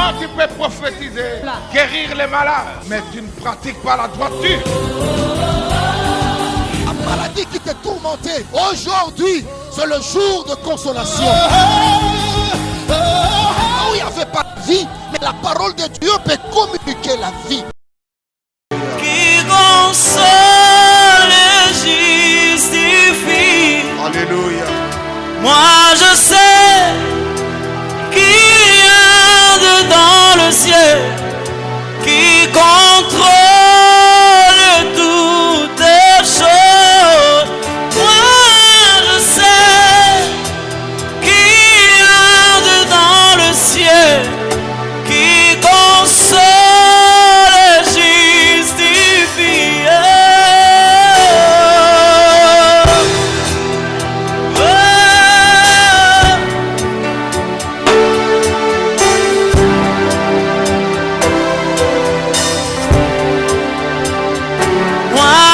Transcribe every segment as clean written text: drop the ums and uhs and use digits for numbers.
Toi, tu peux prophétiser, guérir les malades, mais tu ne pratiques pas la droiture. La maladie qui te tourmentait, aujourd'hui, c'est le jour de consolation. Où il n'y avait pas de vie, mais la parole de Dieu peut communiquer la vie. Qui console et justifie. Alléluia. Moi je sais qu'il y a dans le ciel qui contrôle toutes choses. Moi je sais qu'il y a dans le ciel qui console et justifie.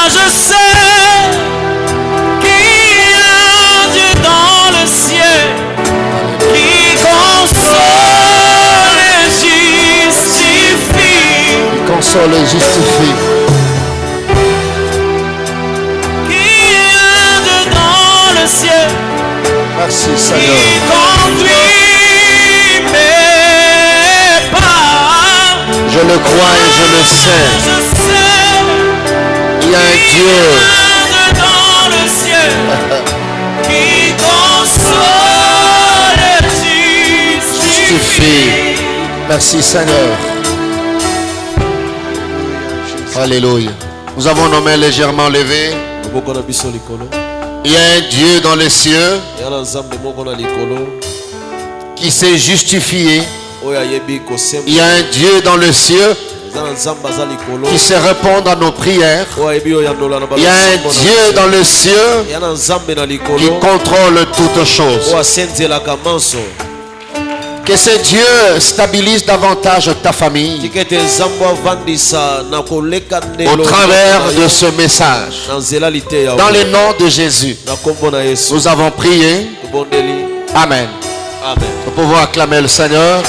Je sais qu'il y a Dieu dans le ciel qui console et justifie. Il console et justifie. Qu'il y a Dieu dans le ciel. Merci Seigneur. Qui conduit mes pas. Je le crois et je le sais. Je sais. Il y a un Dieu dans le ciel qui console et justifie. Merci Seigneur. Alléluia. Nous avons nos mains légèrement levées. Il y a un Dieu dans les cieux qui s'est justifié. Il y a un Dieu dans le cieux qui sait répondre à nos prières. Il y a un Dieu dans le cieux qui contrôle toutes choses. Que ce Dieu stabilise davantage ta famille au travers de ce message. Dans le nom de Jésus, nous avons prié. Amen. Nous pouvons acclamer le Seigneur.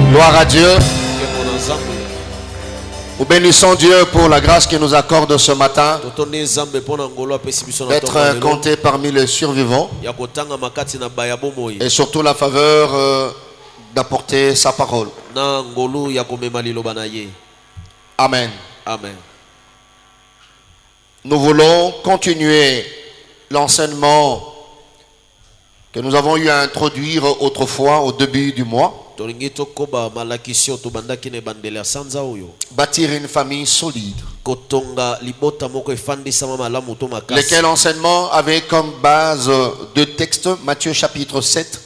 Gloire à Dieu. Nous bénissons Dieu pour la grâce qu'il nous accorde ce matin d'être compté parmi les survivants et surtout la faveur d'apporter sa parole. Amen. Amen. Nous voulons continuer l'enseignement que nous avons eu à introduire autrefois au début du mois. Bâtir une famille solide. Lequel enseignement avait comme base deux textes, Matthieu chapitre 7,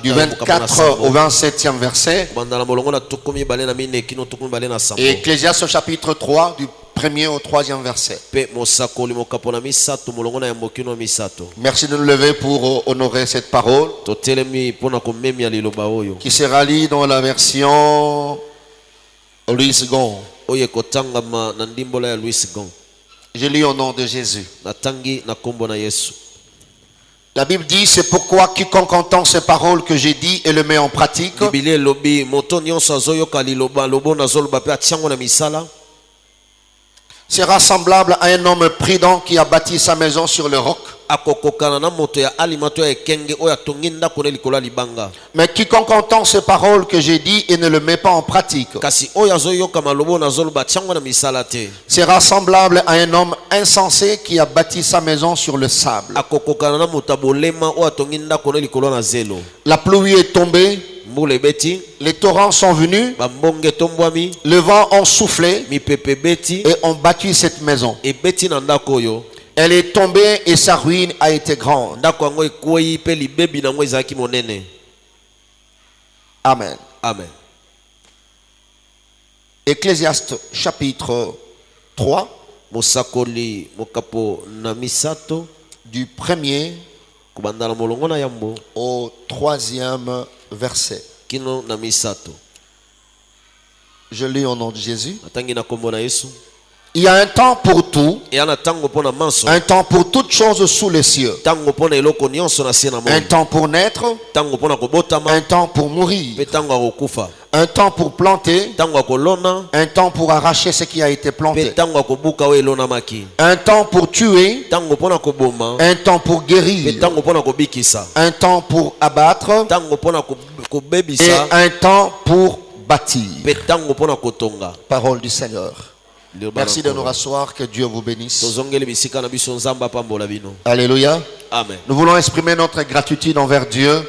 du 24 au 27e verset, et Ecclésiaste chapitre 3, du 1er au 3e verset. Merci de nous lever pour honorer cette parole qui se rallie dans la version Louis Gon. Je lis au nom de Jésus. La Bible dit, c'est pourquoi quiconque entend ces paroles que j'ai dit et le met en pratique sera semblable à un homme prudent qui a bâti sa maison sur le roc. Mais quiconque entend ces paroles que j'ai dit et ne le met pas en pratique sera semblable à un homme insensé qui a bâti sa maison sur le sable. La pluie est tombée, les torrents sont venus, le vent a soufflé et ont battu cette maison. Elle est tombée et sa ruine a été grande. Amen. Amen. Ecclésiaste chapitre 3, du 1er au 3e verset. Je lis au nom de Jésus. Il y a un temps pour tout, un temps pour toutes choses sous les cieux, un temps pour naître, un temps pour mourir, un temps pour planter, un temps pour arracher ce qui a été planté, un temps pour tuer, un temps pour guérir, un temps pour abattre et un temps pour bâtir. Parole du Seigneur. Merci de nous rasseoir, que Dieu vous bénisse. Alléluia. Amen. Nous voulons exprimer notre gratitude envers Dieu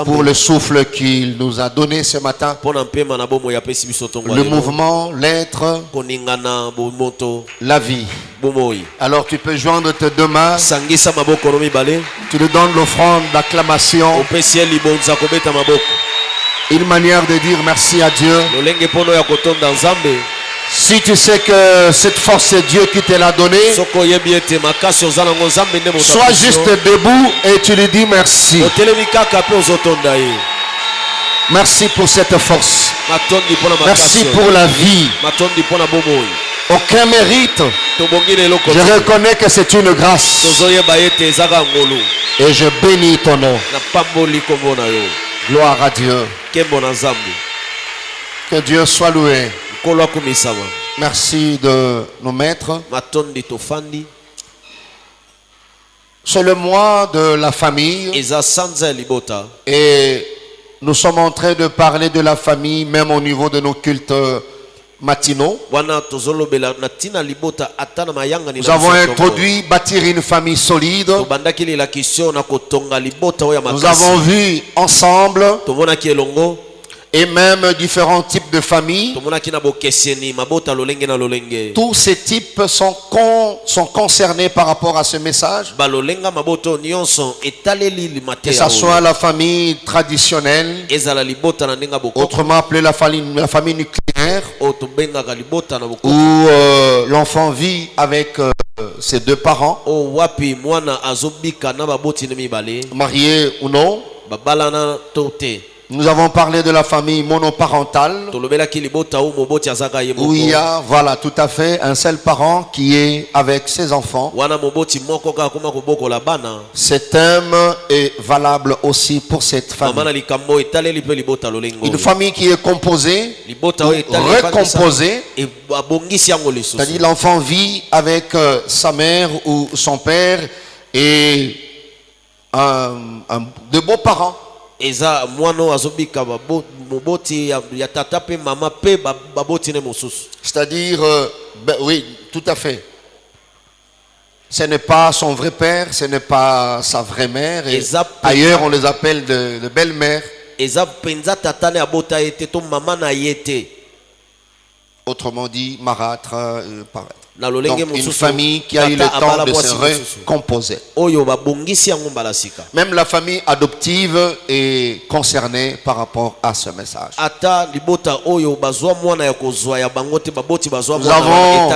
pour le souffle qu'il nous a donné ce matin, le mouvement, l'être, la vie. Alors tu peux joindre tes deux mains, tu lui donnes l'offrande d'acclamation, une manière de dire merci à Dieu. Si tu sais que cette force c'est Dieu qui te l'a donnée, sois juste debout et tu lui dis merci. Merci pour cette force. Merci pour la vie. Aucun mérite. Je reconnais que c'est une grâce. Et je bénis ton nom. Gloire à Dieu. Que Dieu soit loué. Merci de nous mettre. C'est le mois de la famille. Et nous sommes en train de parler de la famille même au niveau de nos cultes matinaux. Nous avons introduit bâtir une famille solide. Nous avons vu ensemble et même différents types de familles. Tous ces types sont concernés par rapport à ce message. Que ce soit la famille traditionnelle, autrement appelée la famille nucléaire, où l'enfant vit avec ses deux parents, mariés ou non. Nous avons parlé de la famille monoparentale, où il y a, voilà, tout à fait, un seul parent qui est avec ses enfants. Ce thème est valable aussi pour cette famille. Une famille qui est composée, recomposée, c'est-à-dire l'enfant vit avec sa mère ou son père et de beaux parents. C'est-à-dire, oui, tout à fait. Ce n'est pas son vrai père, ce n'est pas sa vraie mère. Et ailleurs, on les appelle de belles-mères. Autrement dit, marâtre, pareil. Donc, une famille qui a eu le temps de se recomposer. Même la famille adoptive est concernée par rapport à ce message. Nous avons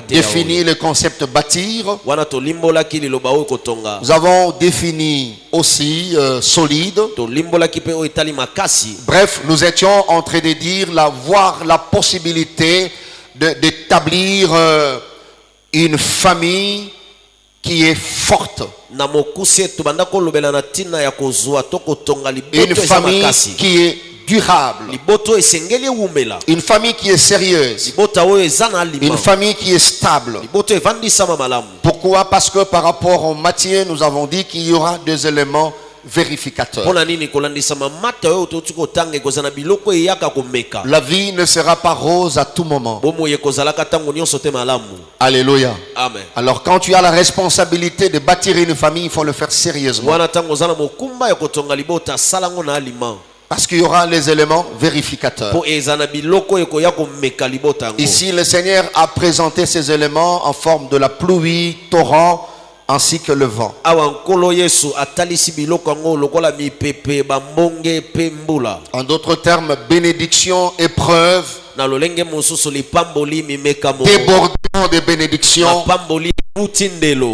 défini le concept bâtir. Nous avons défini aussi solide. Bref, nous étions en train de dire, voir la possibilité d'établir une famille qui est forte. Une famille qui est durable. Une famille qui est sérieuse. Une famille qui est stable. Pourquoi? Parce que par rapport au Matthieu, nous avons dit qu'il y aura deux éléments vérificateur. La vie ne sera pas rose à tout moment. Alléluia. Amen. Alors quand tu as la responsabilité de bâtir une famille, il faut le faire sérieusement. Parce qu'il y aura les éléments vérificateurs. Ici, le Seigneur a présenté ces éléments en forme de la pluie, torrent, ainsi que le vent. En d'autres termes, bénédiction, épreuve, débordement de bénédiction,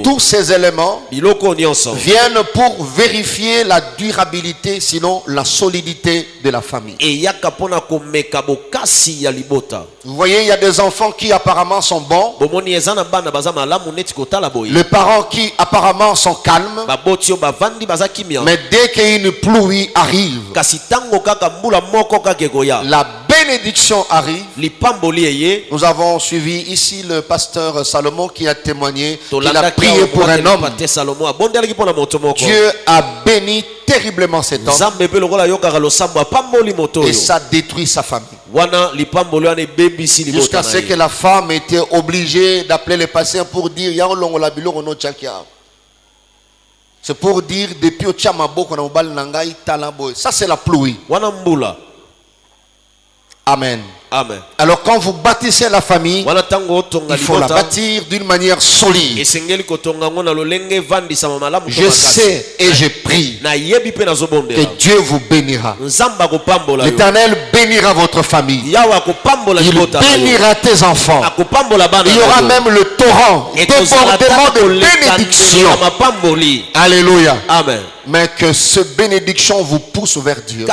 Tous ces éléments viennent pour vérifier la durabilité, sinon la solidité de la famille. Vous voyez, il y a des enfants qui apparemment sont bons, les parents qui apparemment sont calmes, mais dès qu'une pluie arrive, la bénédiction arrive. Nous avons suivi ici le pasteur Salomon qui a témoigné qu'il a prié pour un homme. Dieu a béni terriblement cet homme et ça détruit sa famille. Jusqu'à ce que la femme était obligée d'appeler les patients pour dire c'est pour dire depuis ça c'est la pluie. Amen. Amen. Alors quand vous bâtissez la famille, il faut la bâtir d'une manière solide. Je sais et je prie que Dieu vous bénira. L'Éternel bénira votre famille. Il bénira tes enfants. Il y aura même le torrent, débordement de bénédiction. Alléluia. Amen. Mais que ce bénédiction vous pousse vers Dieu.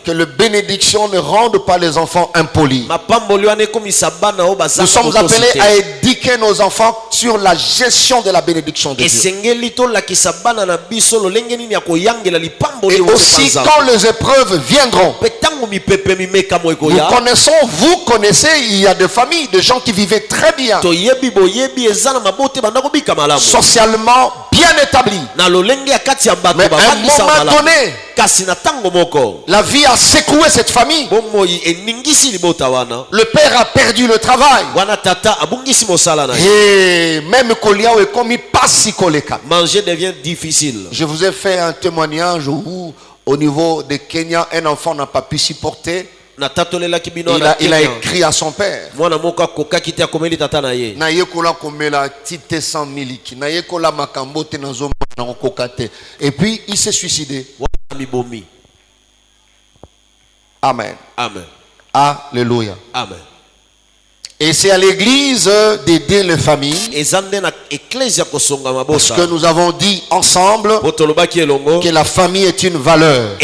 Que le bénédiction ne rende pas les enfants impolis. Nous sommes appelés à éduquer nos enfants sur la gestion de la bénédiction de Dieu. Et aussi quand les épreuves viendront. Vous connaissez, il y a des familles, des gens qui vivaient très bien. Socialement bien établi. Mais à un moment donné, la vie a secoué cette famille. Le père a perdu le travail. Et même manger devient difficile. Je vous ai fait un témoignage où au niveau de Kenya, un enfant n'a pas pu supporter. Il a écrit à son père. Et puis il s'est suicidé. Amen. Amen. Alléluia. Amen. Et c'est à l'église d'aider les familles. Parce que nous avons dit ensemble que la famille est une valeur.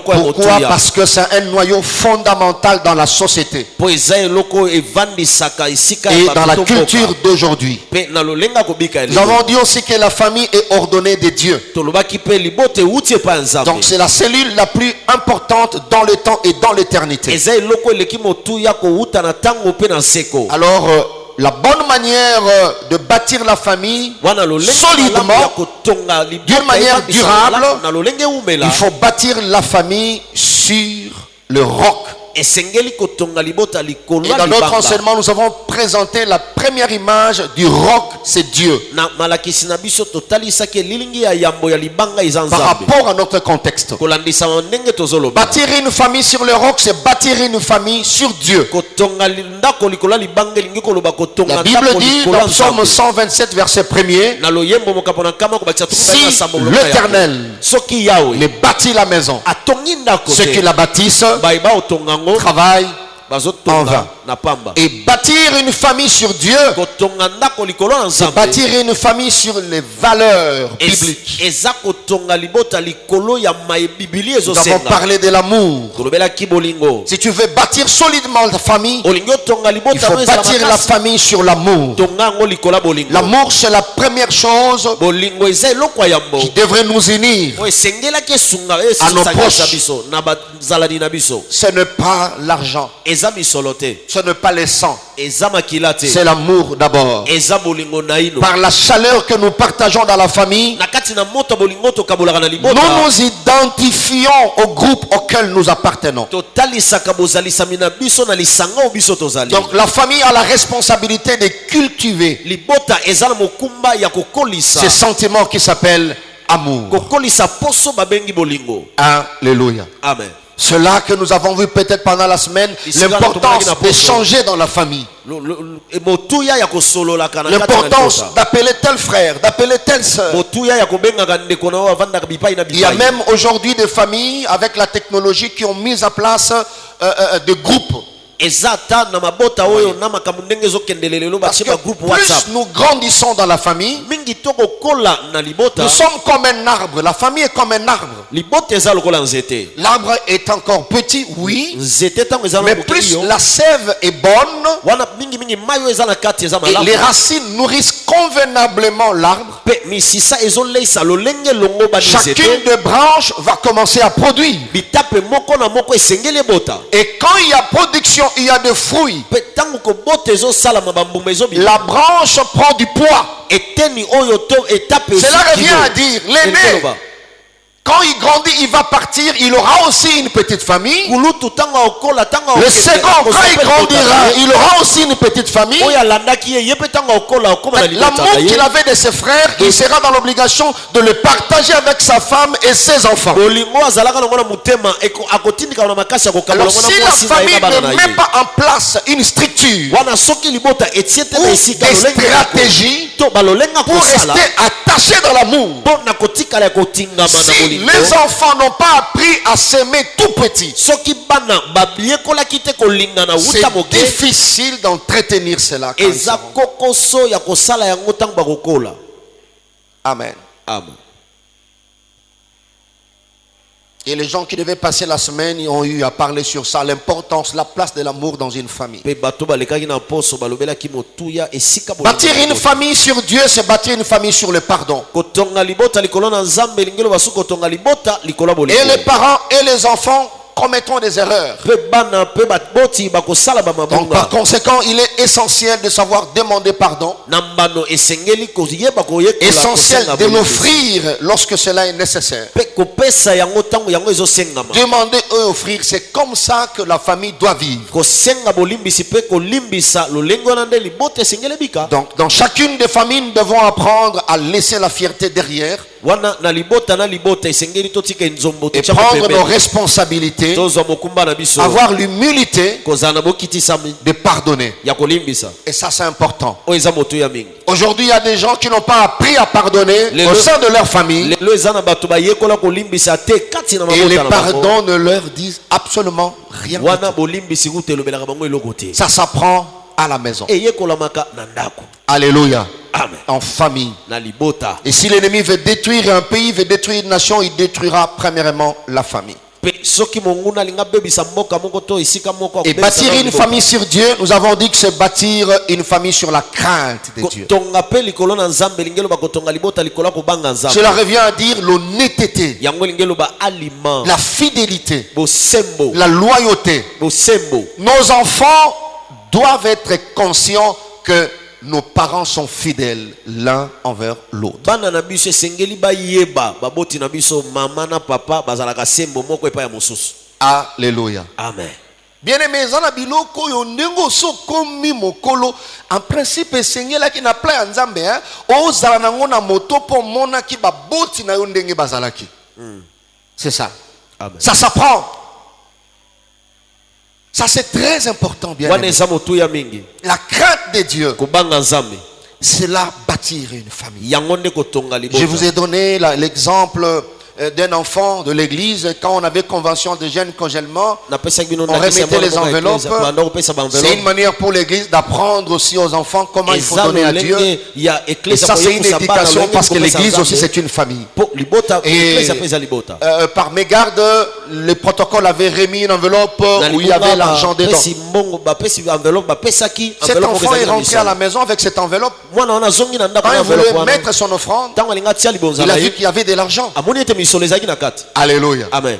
Pourquoi? Parce que c'est un noyau fondamental dans la société et dans la culture d'aujourd'hui. Nous avons dit aussi que la famille est ordonnée de Dieu. Donc c'est la cellule la plus importante dans le temps et dans l'éternité. Alors la bonne manière de bâtir la famille solidement, d'une manière durable, il faut bâtir la famille sur le roc. Et dans notre enseignement, nous avons présenté la première image du roc, c'est Dieu. Par rapport à notre contexte. Bâtir une famille sur le roc, c'est bâtir une famille sur Dieu. La Bible dit dans Psaume 127, verset 1er, si l'Éternel ne bâtit la maison, ceux qui la bâtissent travaillent en vain. Et bâtir une famille sur Dieu, c'est bâtir une famille sur les valeurs bibliques. Nous avons parlé de l'amour. Si tu veux bâtir solidement ta famille, il faut bâtir la famille sur l'amour. L'amour, c'est la première chose qui devrait nous unir à nos proches. Ce n'est pas l'argent, ce n'est pas les sangs, c'est l'amour d'abord. Par la chaleur que nous partageons dans la famille, nous nous identifions au groupe auquel nous appartenons. Donc la famille a la responsabilité de cultiver ce sentiment qui s'appelle amour. Alléluia. Amen. Cela que nous avons vu peut-être pendant la semaine, l'importance d'échanger dans la famille. L'importance d'appeler tel frère, d'appeler telle soeur. Il y a même aujourd'hui des familles avec la technologie qui ont mis en place des groupes Parce que plus nous grandissons dans la famille, nous sommes comme un arbre. La famille est comme un arbre. L'arbre est encore petit, oui, mais plus la sève est bonne et les racines nourrissent convenablement l'arbre, chacune des branches va commencer à produire. Et quand il y a production, il y a des fruits. La branche prend du poids. Cela revient à dire, l'aîné, quand il grandit, il va partir, il aura aussi une petite famille. Le second, quand il grandira, il aura aussi une petite famille. L'amour qu'il avait de ses frères, il sera dans l'obligation de le partager avec sa femme et ses enfants. Alors si la famille ne met pas en place une structure ou des stratégies pour rester attachés dans l'amour, si les enfants n'ont pas appris à s'aimer tout petit, c'est difficile d'entretenir cela. Amen. Amen. Et les gens qui devaient passer la semaine, ils ont eu à parler sur ça, l'importance, la place de l'amour dans une famille. Bâtir une famille sur Dieu, c'est bâtir une famille sur le pardon. Et les parents et les enfants commettons des erreurs. Donc par conséquent, il est essentiel de savoir demander pardon. Essentiel de l'offrir lorsque cela est nécessaire. Demander et offrir, c'est comme ça que la famille doit vivre. Donc dans chacune des familles, nous devons apprendre à laisser la fierté derrière et prendre nos responsabilités, avoir l'humilité de pardonner. Et ça, c'est important. Aujourd'hui, il y a des gens qui n'ont pas appris à pardonner au sein de leur famille. Et les pardons ne leur disent absolument rien. Ça s'apprend à la maison. Alléluia. Amen. En famille. Et si l'ennemi veut détruire un pays, veut détruire une nation, il détruira premièrement la famille. Et bâtir une famille sur Dieu, nous avons dit que c'est bâtir une famille sur la crainte de Dieu. Cela revient à dire l'honnêteté, la fidélité, la loyauté. Nos enfants doivent être conscients que nos parents sont fidèles l'un envers l'autre. Alléluia. Amen. Bien-aimés, en principe, Seigneur qui n'a plein nzambe, c'est ça. Amen. Ça s'apprend. Ça c'est très important, bien aimé. La crainte de Dieu, c'est là bâtir une famille. Je vous ai donné l'exemple d'un enfant de l'église. Quand on avait convention de jeunes congèlement, on remettait les enveloppes. C'est une manière pour l'église d'apprendre aussi aux enfants comment il faut donner à Dieu. Et ça c'est une éducation parce que l'église aussi c'est une famille. Et par mégarde, le protocole avait remis une enveloppe où il y avait l'argent dedans. Cet enfant est rentré à la maison avec cette enveloppe. Quand il voulait mettre son offrande, il a vu qu'il y avait de l'argent. Alléluia. Amen.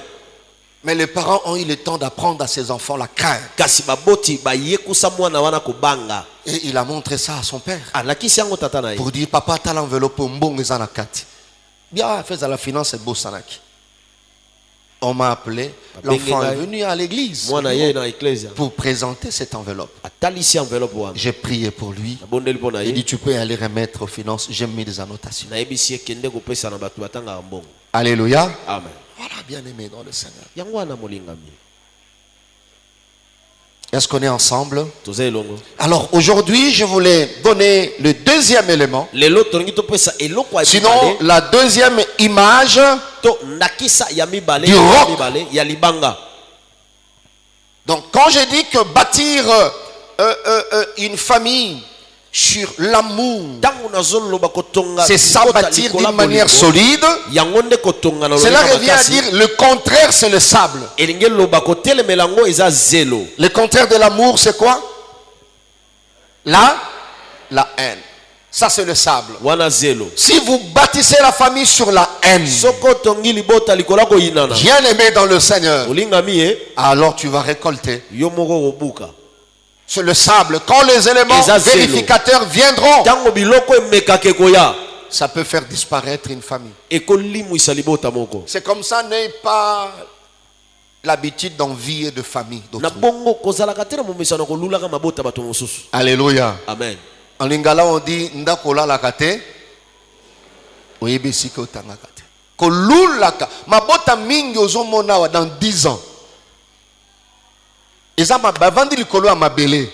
Mais les parents ont eu le temps d'apprendre à ses enfants la crainte. Et il a montré ça à son père. Pour dire, papa, t'as l'enveloppe pour mbong zanakati. Bien, fais à la finance et beau sanaki. On m'a appelé, l'enfant est venu à l'église pour présenter cette enveloppe. J'ai prié pour lui. Il dit, tu peux aller remettre aux finances. J'ai mis des annotations. Alléluia. Amen. Voilà, bien aimé dans le Seigneur. Est-ce qu'on est ensemble? Alors aujourd'hui, je voulais donner le deuxième élément. Sinon, la deuxième image du roc Donc quand je dis que bâtir une famille sur l'amour, c'est ça, bâtir d'une manière solide. Cela revient à dire le contraire, c'est le sable. Le contraire de l'amour, c'est quoi? La haine. Ça, c'est le sable. Si vous bâtissez la famille sur la haine, bien aimé dans le Seigneur, alors tu vas récolter. C'est le sable. Quand les éléments vérificateurs viendront, ça peut faire disparaître une famille. C'est comme ça, n'ayez pas l'habitude d'envier de famille. Alléluia. Amen. En lingala on dit ndakola lakate oyebisi ko tangakate. Kolulaka mabota mingi ozomona wa dans 10 ans. Eza mabavandi likolo ya mabele.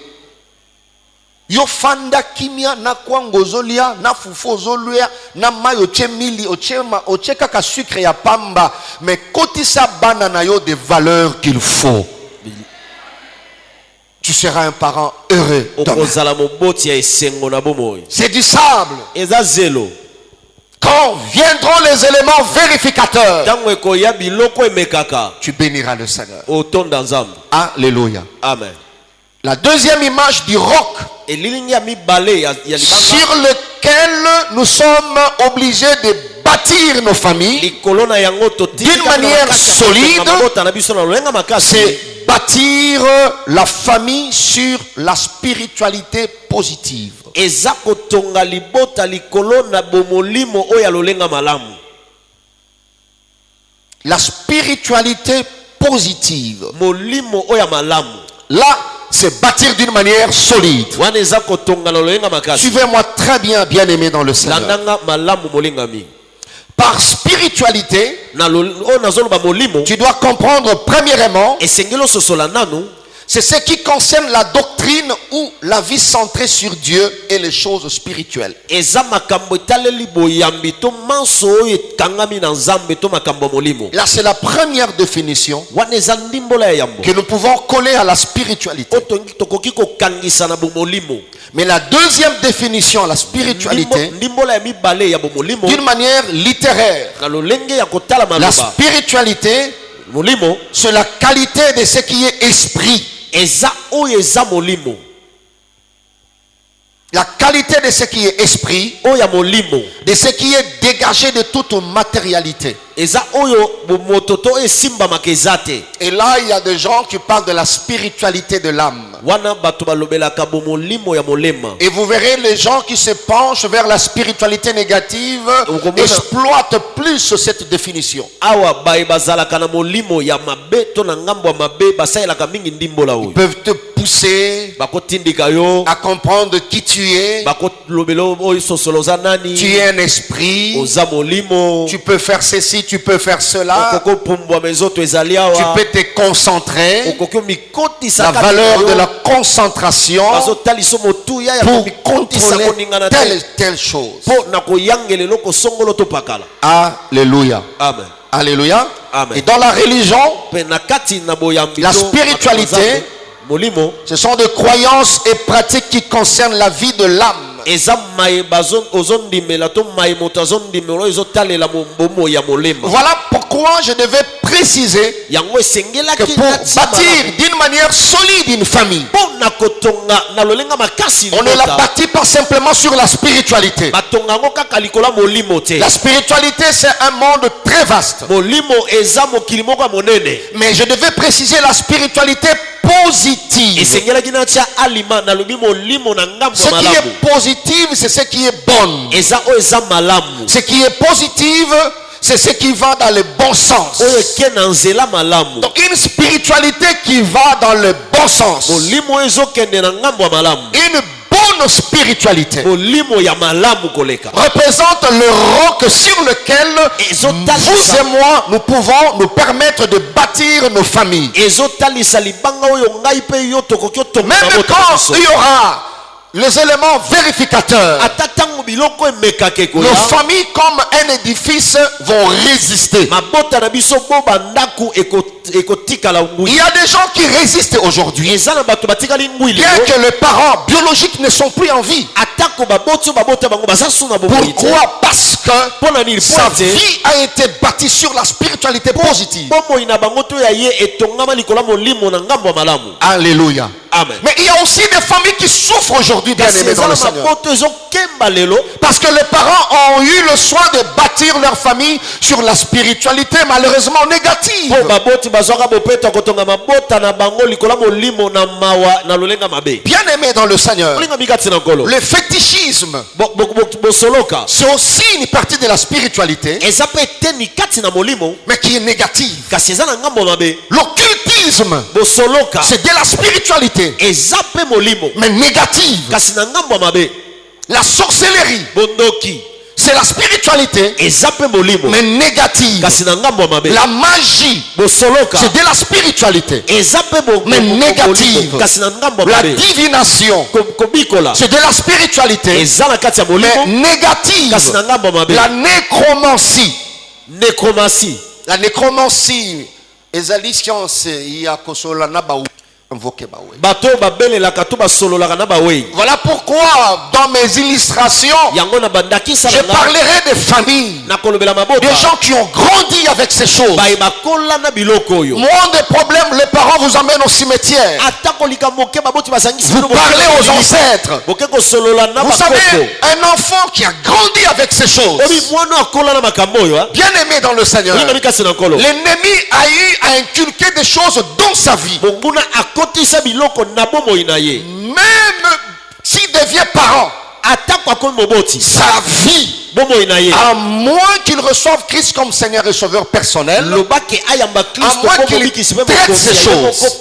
Yo fanda kimia na kwango zolia na fufu zolia na mayo chemili ocheka ka sucre ya pamba mais kotisa bana na yo des valeurs qu'il faut. Tu seras un parent heureux. C'est du sable. Quand viendront les éléments vérificateurs, tu béniras le Seigneur. Alléluia. Amen. La deuxième image du roc sur lequel nous sommes obligés de bâtir nos familles d'une manière solide, c'est bâtir la famille sur la spiritualité positive. La spiritualité positive. Là, c'est bâtir d'une manière solide. Suivez-moi très bien, bien aimé dans le Seigneur. Par spiritualité, tu dois comprendre premièrement, c'est ce qui concerne la doctrine ou la vie centrée sur Dieu et les choses spirituelles. Là, c'est la première définition que nous pouvons coller à la spiritualité. Mais la deuxième définition, la spiritualité, d'une manière littéraire, la spiritualité, c'est la qualité de ce qui est esprit. La qualité de ce qui est esprit, de ce qui est dégagé de toute matérialité. Et là, il y a des gens qui parlent de la spiritualité de l'âme. Et vous verrez les gens qui se penchent vers la spiritualité négative exploitent plus cette définition. Ils peuvent te pousser à comprendre qui tu es. Tu es un esprit. Tu peux faire ceci, tu peux faire cela. Tu peux te concentrer. La valeur de la concentration pour contrôler telle chose. Alléluia. Amen. Alléluia. Amen. Et dans la religion, la spiritualité, ce sont des croyances et pratiques qui concernent la vie de l'âme. Voilà pourquoi je devais préciser que pour bâtir d'une manière solide une famille, on ne la bâtit pas simplement sur la spiritualité. La spiritualité, c'est un monde très vaste. Mais je devais préciser la spiritualité positive. Ce qui est positif, c'est ce qui est bon. Ce qui est positif, c'est ce qui va dans le bon sens. Donc une spiritualité qui va dans le bon sens. Une bonne spiritualité représente le roc sur lequel vous et moi nous pouvons nous permettre de bâtir nos familles. Même quand il y aura les éléments vérificateurs. Nos familles comme un édifice vont résister. Il y a des gens qui résistent aujourd'hui. Bien que les parents biologiques ne sont plus en vie. Pourquoi? Parce que sa vie a été bâtie sur la spiritualité positive. Alléluia. Amen. Mais il y a aussi des familles qui souffrent aujourd'hui, bien aimés dans le Seigneur. Parce que les parents ont eu le soin de bâtir leur famille sur la spiritualité malheureusement négative. Bien aimés dans le Seigneur, le fétichisme, c'est aussi une partie de la spiritualité, mais qui est négative. L'occultisme, c'est de la spiritualité, mais négative. La sorcellerie, c'est la spiritualité, mais négative. La magie, c'est de la spiritualité, mais négative. La divination, c'est de la spiritualité, mais négative. La nécromancie, la nécromancie, ezali science ya kosola na ba voilà pourquoi dans mes illustrations je parlerai des familles, des gens qui ont grandi avec ces choses. Moins de problèmes, les parents vous amènent au cimetière. Vous parlez aux ancêtres. Vous savez, un enfant qui a grandi avec ces choses, bien aimé dans le Seigneur, l'ennemi a eu à inculquer des choses dans sa vie. Même s'il devient parent, sa vie, à moins qu'il reçoive Christ comme Seigneur et Sauveur personnel, à moins qu'il traite ces choses,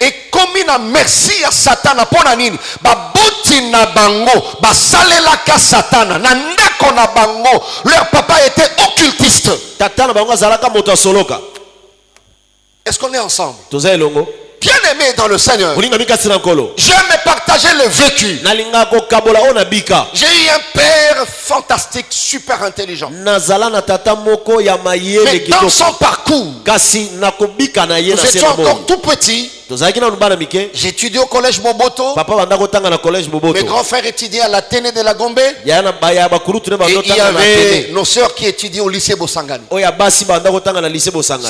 et comme il a merci à Satan pour nini baboti na bango basalela ka Satan na ndako na bango, leur papa était occultiste. Est-ce qu'on est ensemble? Bien aimé dans le Seigneur, j'aime partager le vécu. J'ai eu un père fantastique, super intelligent. Mais dans son parcours, nous étions encore tout petits. J'ai étudié au collège Moboto. Mes grands frères étudiaient à la Téné de la Gombe. Et il y avait nos sœurs qui étudiaient au lycée Bosangani. C'est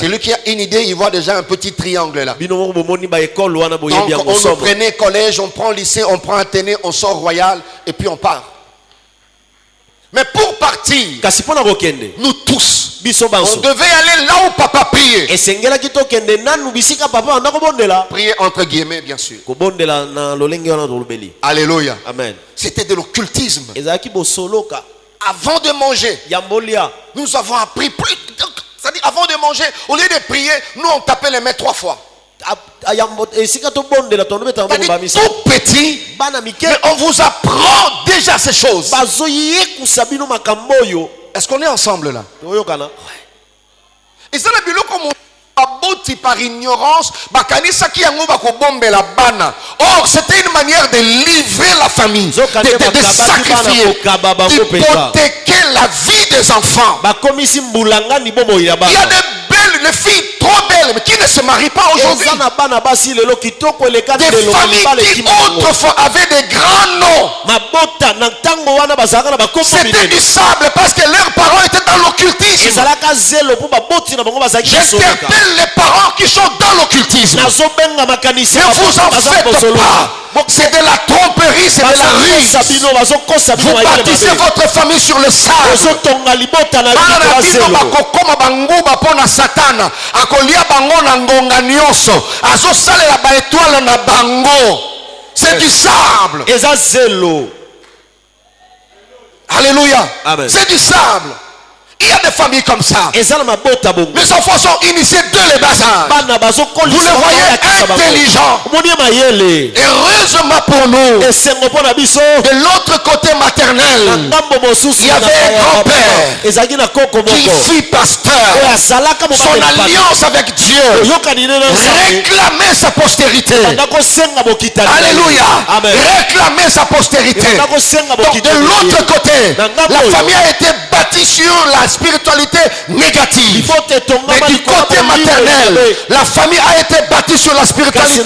lui qui a une idée, il voit déjà un petit triangle là. Donc on nous prenait collège, on prend lycée, on prend Athénée, on sort Royal et puis on part. Mais pour partir, nous tous, on devait aller là où papa priait. Prier entre guillemets, bien sûr. Alléluia. Amen. C'était de l'occultisme. Avant de manger, nous avons appris plus. C'est-à-dire, avant de manger, au lieu de prier, nous on tapait les mains 3 fois. Tout petit, mais on vous apprend déjà ces choses. Est-ce qu'on est ensemble là? Et ça, par ignorance, or c'était une manière de livrer la famille, de sacrifier, d'hypothéquer la vie des enfants. Il y a des belles filles trop belles mais qui ne se marient pas aujourd'hui. Des familles qui autrefois avaient des grands noms. C'était du sable parce que leurs parents étaient dans l'occultisme. J'interpelle les parents qui sont dans l'occultisme. Ne vous en faites pas. C'est de la tromperie, c'est de la ruse. Vous bâtissez votre famille sur le sable. C'est du sable. Alléluia. C'est du sable. Il y a des familles comme ça. Les enfants sont initiés dès le bas âge. Vous les voyez intelligents. Heureusement pour nous, de l'autre côté maternel, il y avait un grand-père qui fut pasteur. Son alliance avec Dieu réclamait sa postérité. Alléluia. Réclamer sa postérité. Donc, de l'autre côté, la famille a été bâtie sur la spiritualité négative. Mais du côté maternel, la famille a été bâtie sur la spiritualité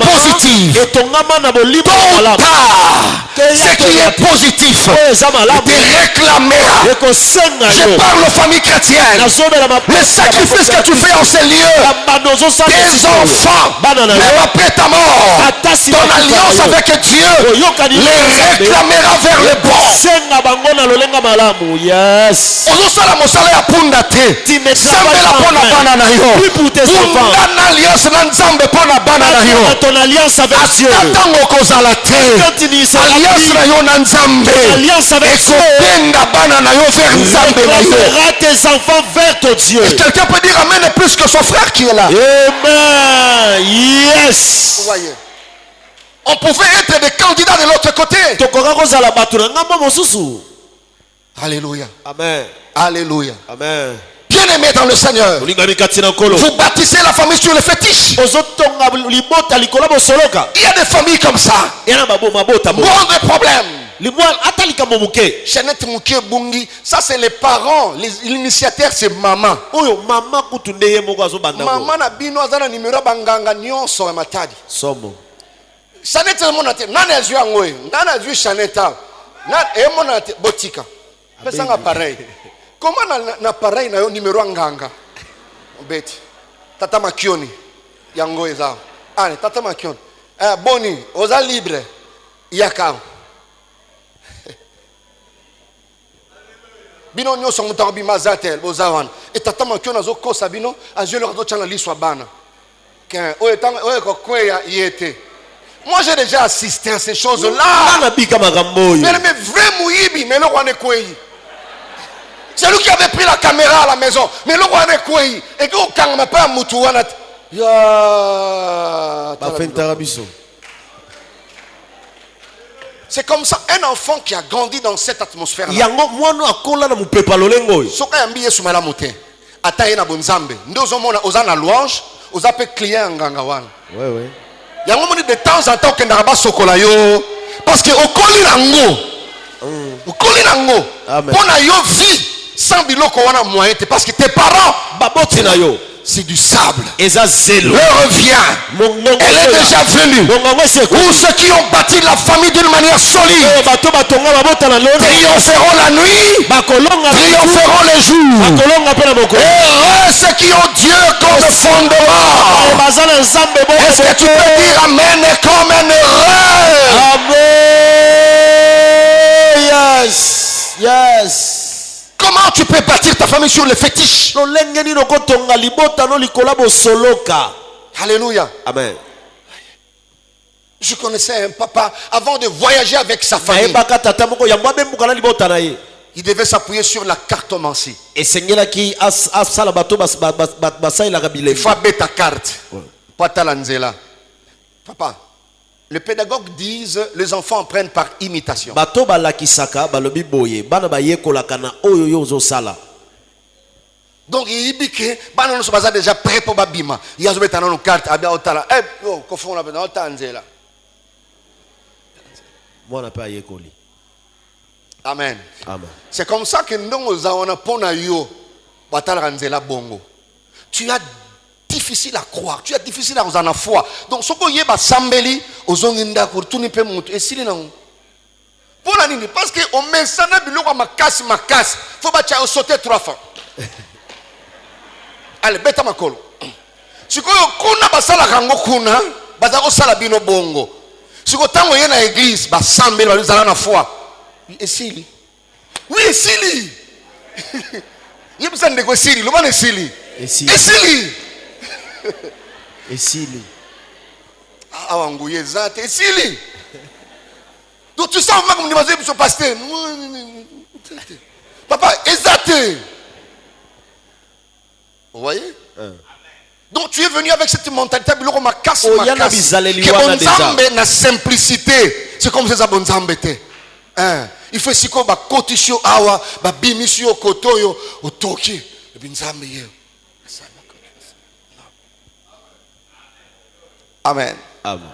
positive. Tôt ou tard, ce qui est positif est réclamé. Je parle aux familles chrétiennes. Le sacrifice que tu fais en ces lieux, tes enfants, même après ta mort, ton alliance avec Dieu les réclamera vers le bon. Ozosala mosala ya punda te. Sambela pona bana na yo. Punda na alliance na nzambe pona bana na yo. Ton alliance avec Dieu. Atango kozala te. Alliance na yo na nzambe. Alliance avec Dieu. Ekobenga bana na yo vers nzambe na yo. Tes enfants vers ton Dieu. Quelqu'un peut dire amen plus que son frère qui est là. Amen. Yes. Vous voyez. On pouvait être des candidats de l'autre côté. Alléluia. Amen. Alléluia. Amen. Bien-aimés dans le Seigneur, vous bâtissez la famille sur les fétiches. Il y a des familles comme ça. Moindre problème. Chanette Mouké Bungi, ça c'est les parents. L'initiateur c'est maman. Maman na bino azana numéro banganga nyonso ya matadi. Somo. Chanette monate nani azui ngoy, nani azui Chanette. Na monate botika. Pesanga pareil. Comment na pareil na yo numéro nganga? Beti. Tata Makioni yango eza. Allez, Tata Makioni. Boni, oza libre. Yaka. Bino nyonso mutako bimazatel bozawan. Et Tata Makioni azo kosa bino, azue leur do chana liswa bana. Ken oye ko kweya yete. Moi j'ai déjà assisté à ces choses-là. Mais vrai mouyibi, mais le roi ne kweyi. C'est lui qui avait pris la caméra à la maison. Mais le roi ne kweyi. Et que quand m'a pas mutuana. Ya. C'est comme ça un enfant qui a grandi dans cette atmosphère-là. Soka yambi yesu mala moté. Ataye na bonzambe. Ndozo mona ozana louange, ozape client nganga wana. Ouais ouais. Yango moni de temps en temps que ndaba sokola yo parce que okoli nango. Okoli nango. Pona yo vie sans biloko wana moyen parce que tes parents baboti na yo. C'est du sable. L'heure vient. Elle est déjà venue. Où ceux qui ont bâti la famille d'une manière solide triompheront la nuit, triompheront les jours. Et ceux qui ont Dieu comme fondement. Est-ce que tu peux dire amen comme un heureux? Amen. Yes. Yes. Comment tu peux bâtir ta famille sur les fétiches? Alléluia. Amen. Je connaissais un papa avant de voyager avec sa famille. Il devait s'appuyer sur la cartomancie. Il faut mettre ta carte. Papa, les pédagogues disent les enfants apprennent par imitation. Donc il dit que nous sommes déjà prêts pour Babima. Il y a une carte. Amen. Amen. C'est comme ça que nous avons bongo. Tu as difficile à croire, tu as difficile à avoir la foi. Donc ce que yeba sambeli ozonginda pour tout nipe mutu et sili na pour la nini parce que on met ça na biloko makasi faut ba cha sauter 3 fois. Allez beta makolo. Sikoyo kuna basala kango kuna bazako sala bino bongo. Siko tango yena église ba sambeli ba zala na foi. Et sili. Oui, et sili. Yebisa ndeko sili, lobana sili. Et sili. Et Sili. Ah, Angouye Zate. Et Sili. Donc tu sens comment tu vas dire pasteur. Papa, Ezate. Vous voyez? Donc tu es venu avec cette mentalité que na simplicité. C'est comme ça bonzambe te. Il faut siko ba kotisho awa ba bimisio kotoyo otoki binzambe ye. Amen. Amen.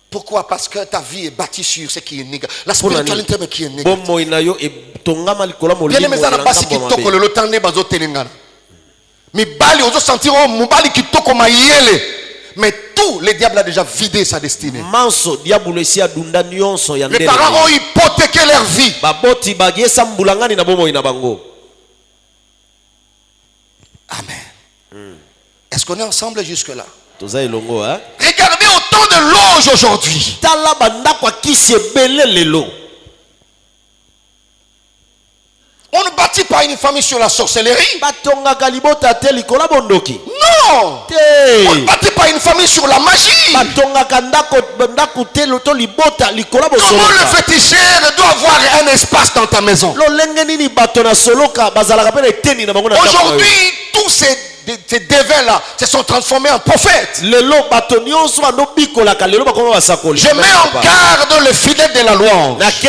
Pourquoi? Parce que ta vie est bâtie sur ce qui est négatif. La spiritualité qui est négative. Bien aimé, ça n'a pas si kitoko le lotane bazo telengana. Mais bali ozo sentir mobali kitoko mayele. Mais tout le diable a déjà vidé sa destinée. Les parents ont hypothéqué leur vie. Amen. Est-ce qu'on est ensemble jusque là? Regardez autant de loges aujourd'hui. On ne bâtit pas une famille sur la sorcellerie. Non. On ne bâtit pas une famille sur la magie. Comment le féticheur doit avoir un espace dans ta maison? Aujourd'hui, tous ces dévins-là se sont transformés en prophètes. Je mets en garde les fidèles de la louange qui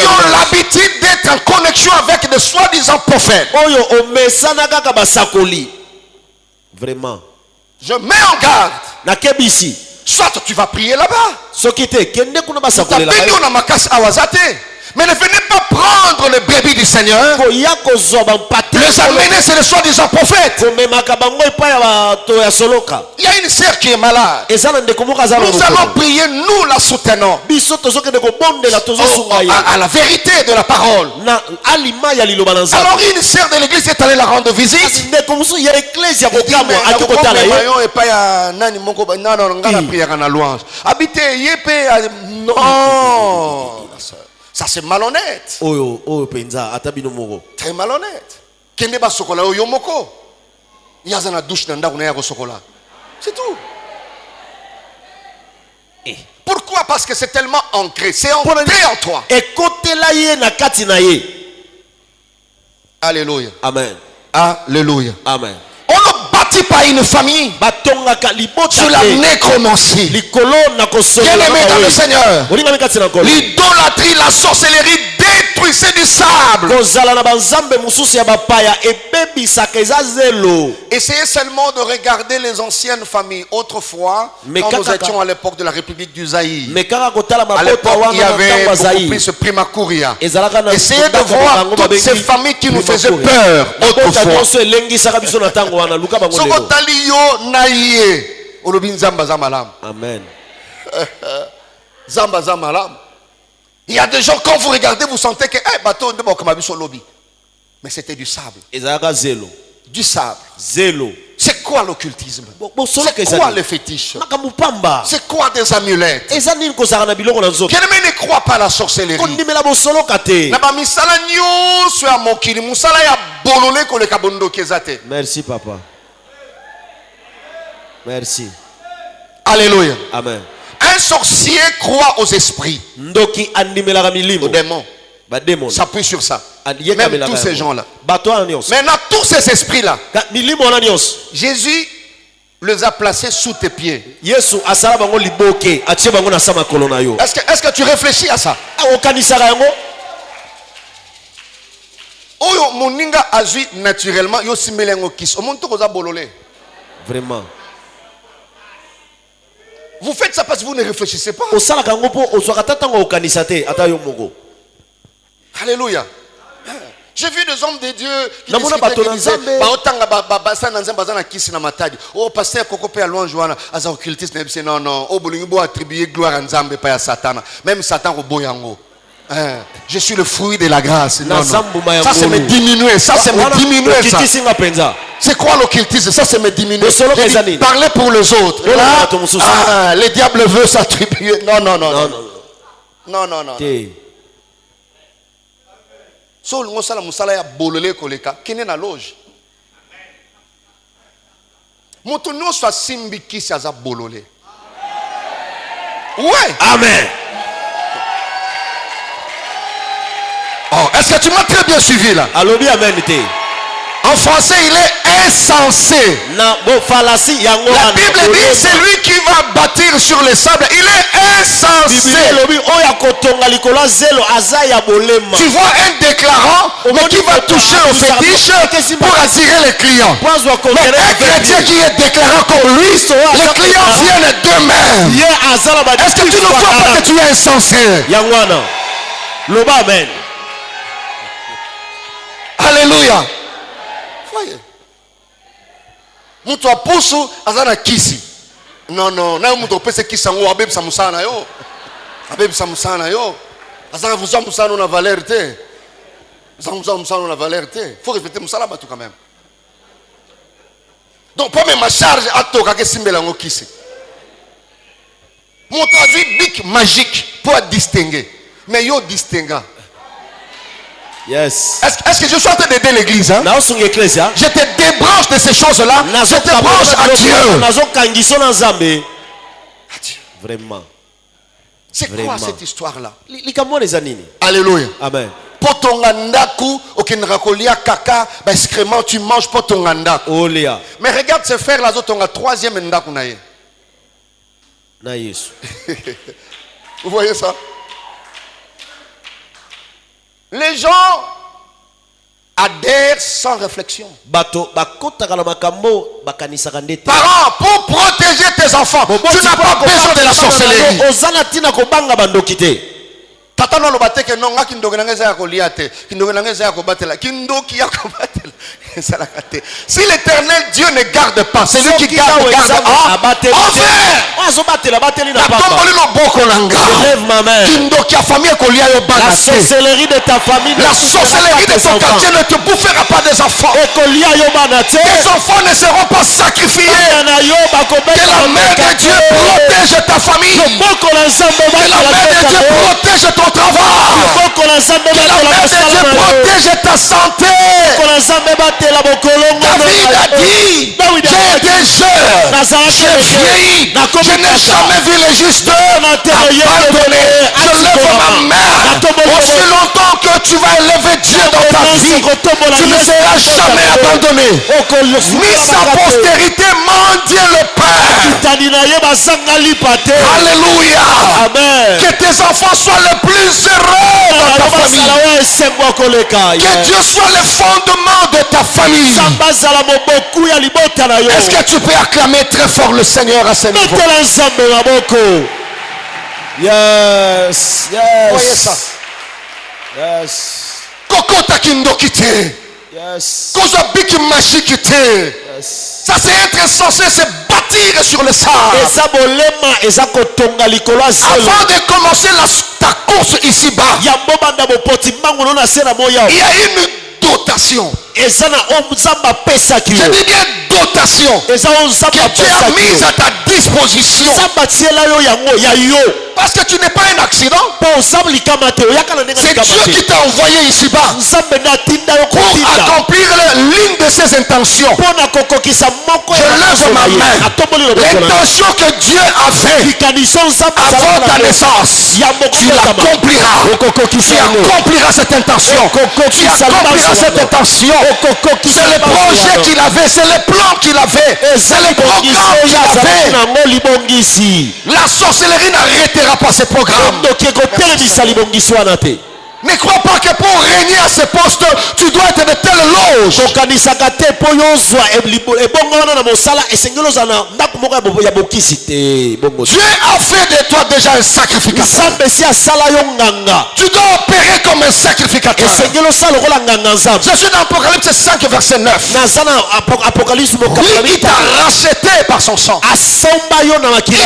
ont l'habitude d'être en connexion avec des soi-disant prophètes. Vraiment. Je mets en garde. Soit tu vas prier là-bas. Mais ne venez pas prendre le bébé du Seigneur. Les amener, c'est le soi-disant prophète. Il y a une sœur qui est malade. Nous allons prier, nous la soutenons à la vérité de la parole. Alors une sœur de l'église est allée la rendre visite. Non. Ça c'est malhonnête. Très malhonnête. C'est tout. Pourquoi? Parce que c'est tellement ancré. C'est ancré en toi. Alléluia. Amen. Alléluia. Amen. On ne bâtit pas une famille sur la nécromancie. Bien aimé dans le Seigneur, l'idolâtrie, la sorcellerie détruisait du sable. Essayez seulement de regarder les anciennes familles. Autrefois, quand nous étions à l'époque de la République du Zaïre, à l'époque il y avait beaucoup plus ce primacuria. Essayez de voir toutes ces familles qui nous faisaient peur autrefois. Amen. Il y a des gens, quand vous regardez, vous sentez que bateau de lobby. Mais c'était du sable. Du sable. C'est quoi l'occultisme? C'est quoi le fétiche? C'est quoi des amulettes? Bien-aimé, ne crois pas à la sorcellerie. Merci papa. Merci. Alléluia. Amen. Un sorcier croit aux esprits, aux démons. S'appuie sur ça. Même tous ces gens-là. Maintenant, tous ces esprits-là, Jésus les a placés sous tes pieds. Est-ce que tu réfléchis à ça? Oyo moninga azui naturellement yo simelengo kiss. Omonto koza bololé. Vraiment. Vous faites ça parce que vous ne réfléchissez pas. Alléluia. J'ai vu des hommes de Dieu qui disaient oh pasteur Kokope à louange aza occultiste non non oh bolingo attribuer gloire à Nzambe pas à Satan. Même Satan au boyango. Je suis le fruit de la grâce. Non, non. Ça c'est me diminuer. Ça c'est me diminuer. C'est quoi l'occultisme? Ça c'est me diminuer. Parler pour les autres. Là, les diables veulent s'attribuer. Non, non, non. Non, non, non. So ngosala musala ya bolole koleka kene na loge. Moto no soit simbi kisi aza bolole. Ouais. Amen. Oh, est-ce que tu m'as très bien suivi là? Allo bien amen. En français, il est insensé. La Bible dit c'est lui qui va bâtir sur le sable. Il est insensé. Tu vois un déclarant mais qui va toucher au fétiche pour attirer les clients. Mais un chrétien qui est déclarant comme lui, les clients viennent d'eux-mêmes. Est-ce que tu ne vois pas que tu es insensé? Alléluia. Voyez. Mutu apusu azana kisi. Non, na mutu opese kisa ngo abeb samusana yo. Abeb samusana yo. Azana vous samusana na valeur te. Samusana na valeur te. Faut respecter musala batu quand même. Donc pour ma charge atoka ke simbela ngo kisi. Mon traduit bic magique pour distinguer. Mais yo distinguant. Yes. Est-ce que je suis en train d'aider l'église? Hein? Je te débranche de ces choses-là. Je te branche à Dieu. Vraiment. C'est quoi cette histoire-là? Alléluia. Amen. Potongandaku, okenrakolia kaka, excrément, tu manges potongandaku. Mais regarde ce frère là, zotonga troisième ndaku naye. Vous voyez ça? Les gens adhèrent sans réflexion. Parents, pour protéger tes enfants, tu n'as pas besoin de la sorcellerie. Tata no lobate ke non ngaki ndoge nangeza ya kolia te kindoge nangeza ya kobatela kindoki ya kobatela salakate. Si l'Éternel Dieu ne garde pas, c'est lui qui garde enfer. Lève ma main. La sorcellerie de ta famille, la sorcellerie de ton quartier ne te bouffera pas des enfants. Tes enfants ne seront pas sacrifiés. Que la main de Dieu protège ta famille. Que la main de Dieu protège ton travail. Que la main de Dieu protège ta santé. David a dit, j'ai été jeune, j'ai vieilli, je n'ai jamais vu les justes abandonnés. Je lève ma main. Aussi longtemps que tu vas élever Dieu dans ta vie, tu ne seras jamais abandonné. Ni sa postérité, mon Dieu le Père. Alléluia. Amen. Que tes enfants soient les plus heureux dans ta famille. Que Dieu soit le fondement de ta famille. Est-ce que tu peux acclamer très fort le Seigneur à ce niveau? Yes, yes. Voyez ça. Yes. Koko takindo kite. Yes. Koza biki machi kite. Yes. Ça c'est être censé se bâtir sur le sable. Avant de commencer ta course ici-bas, il y a une dotation. Je dis bien dotation que tu as mise à ta disposition. Parce que tu n'es pas un accident. C'est Dieu qui t'a envoyé ici-bas pour accomplir l'une de ses intentions. Je lève ma main. L'intention que Dieu avait avant ta naissance, tu l'accompliras. Tu accompliras cette intention. Tu accompliras cette intention. C'est le projet qu'il avait, c'est le plan qu'il avait, c'est le programme qu'il avait. La sorcellerie n'arrêtera pas ce programme. Ne crois pas que pour régner à ce poste, tu dois être de telle loge. Dieu a fait de toi déjà un sacrificateur. Tu dois opérer comme un sacrificateur. Je suis dans Apocalypse 5 verset 9. Lui qui t'a racheté par son sang. Il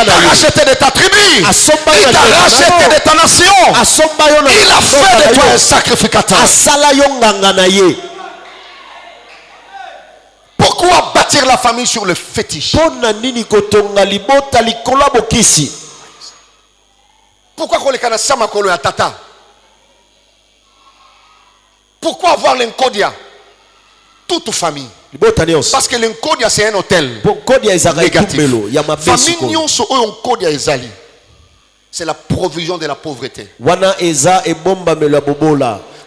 t'a racheté de ta tribu. Il t'a racheté de ta nation. Il a fait de toi un sacrificateur. Pourquoi bâtir la famille sur le fétiche? Pourquoi Pourquoi avoir l'encodia? Toute famille. Parce que l'encodia c'est un hôtel négatif. Famille nyonso oyo encodia ezali. C'est la provision de la pauvreté.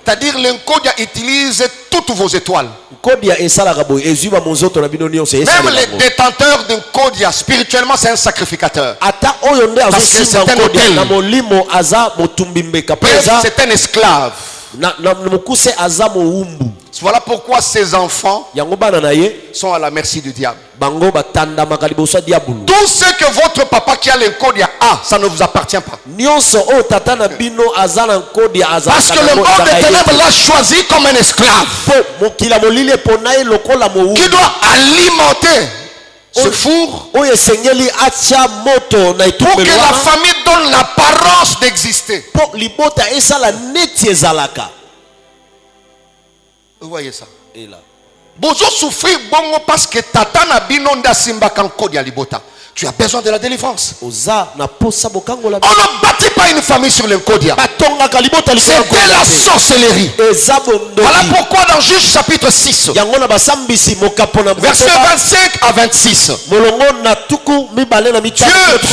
C'est-à-dire l'encodia utilise toutes vos étoiles. Même les détenteurs d'encodia, spirituellement, c'est un sacrificateur. Parce que c'est un hôtel. C'est un esclave. Voilà pourquoi ces enfants sont à la merci du diable. Tout ce que votre papa qui a l'encodia a, ça ne vous appartient pas. Parce que le monde des ténèbres l'a choisi comme un esclave qui doit alimenter ce four pour que la famille donne l'apparence d'exister. Vous voyez ça? Et là. Bozo souffrir bongo parce que tata na bino nda simba kanko dia libota. Tu as besoin de la délivrance. On ne bâtit pas une famille sur l'encodia. C'est de la sorcellerie. Voilà pourquoi dans Juge chapitre 6, verset 25 à 26, Dieu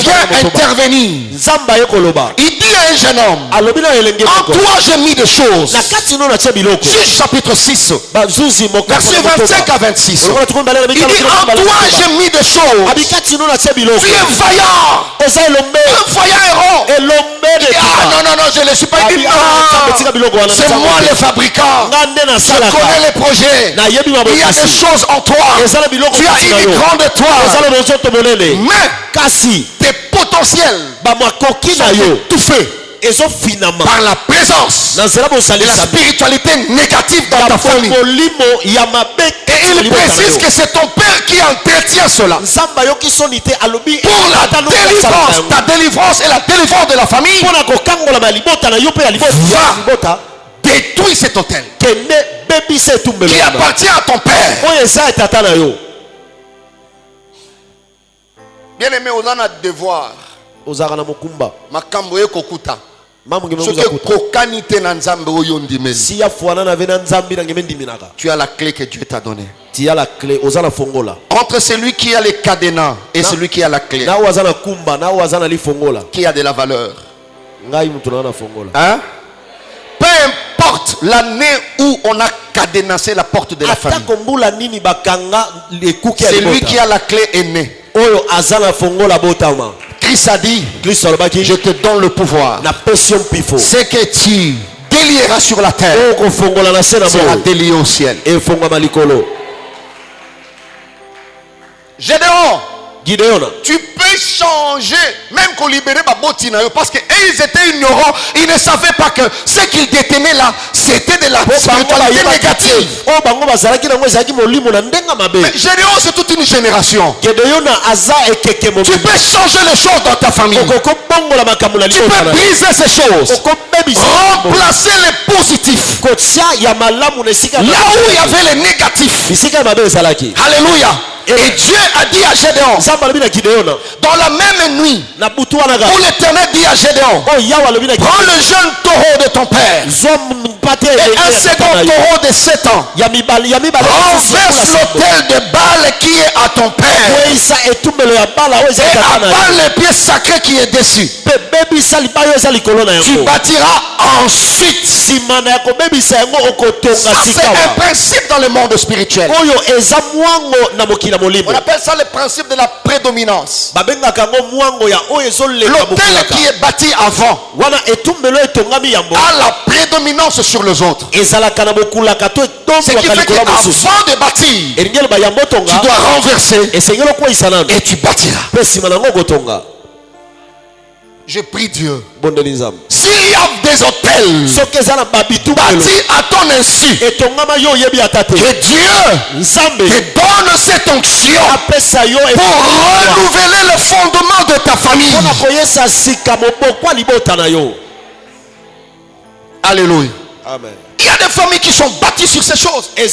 vient intervenir. Il dit à un jeune homme, en toi j'ai mis des choses. Juge chapitre 6, verset 25 à 26, il dit en toi j'ai mis des choses. Tu es vaillant, un vaillant héros. Ah non, je ne suis pas dit non. C'est moi le fabricant. Je connais les projets. Il y a des choses en toi. Tu as une grande étoile. Mais tes potentiels sont étouffés par la présence de la spiritualité négative dans ta famille. Et il précise que c'est ton père qui entretient cela. Pour la délivrance, ta délivrance et la délivrance de la famille, va détruire cet hôtel qui appartient à ton père. Bien aimé, on a un devoir. Makambo ekokuta. Tu as la clé que Dieu t'a donnée. Entre celui qui a les cadenas et celui qui a la clé, qui a de la valeur, hein? Peu importe l'année où on a cadenassé la porte de la famille, celui qui a la clé est né. Christ a dit, je te donne le pouvoir. Ce que tu délieras sur la terre sera délié au ciel. Gédéon, tu peux changer, même qu'on libérait Babotina, parce qu'ils étaient ignorants, ils ne savaient pas que ce qu'ils détenaient là, c'était de la spiritualité négative. Mais Gédéon, c'est toute une génération. Tu peux changer les choses dans ta famille. Tu peux briser ces choses, remplacer les positifs là où il y avait les négatifs. Alléluia. Et Dieu a dit à Gédéon, dans la même nuit où l'Éternel dit à Gédéon, prends le jeune taureau de ton père et un second taureau de 7 ans, renverse l'autel de Baal qui est à ton père et avale les pieds sacrés qui est dessus. Tu bâtiras ensuite. Ça, c'est un principe dans le monde spirituel. On appelle ça le principe de la prédominance. L'autel qui est bâti avant a la prédominance sur les autres. Ce qui fait qu'avant de bâtir, tu dois renverser et tu bâtiras. Je prie Dieu. S'il y a des hôtels bâtis à ton insu, que Dieu te donne cette onction pour renouveler le fondement de ta famille. Alléluia. Amen. Il y a des familles qui sont bâties sur ces choses. Et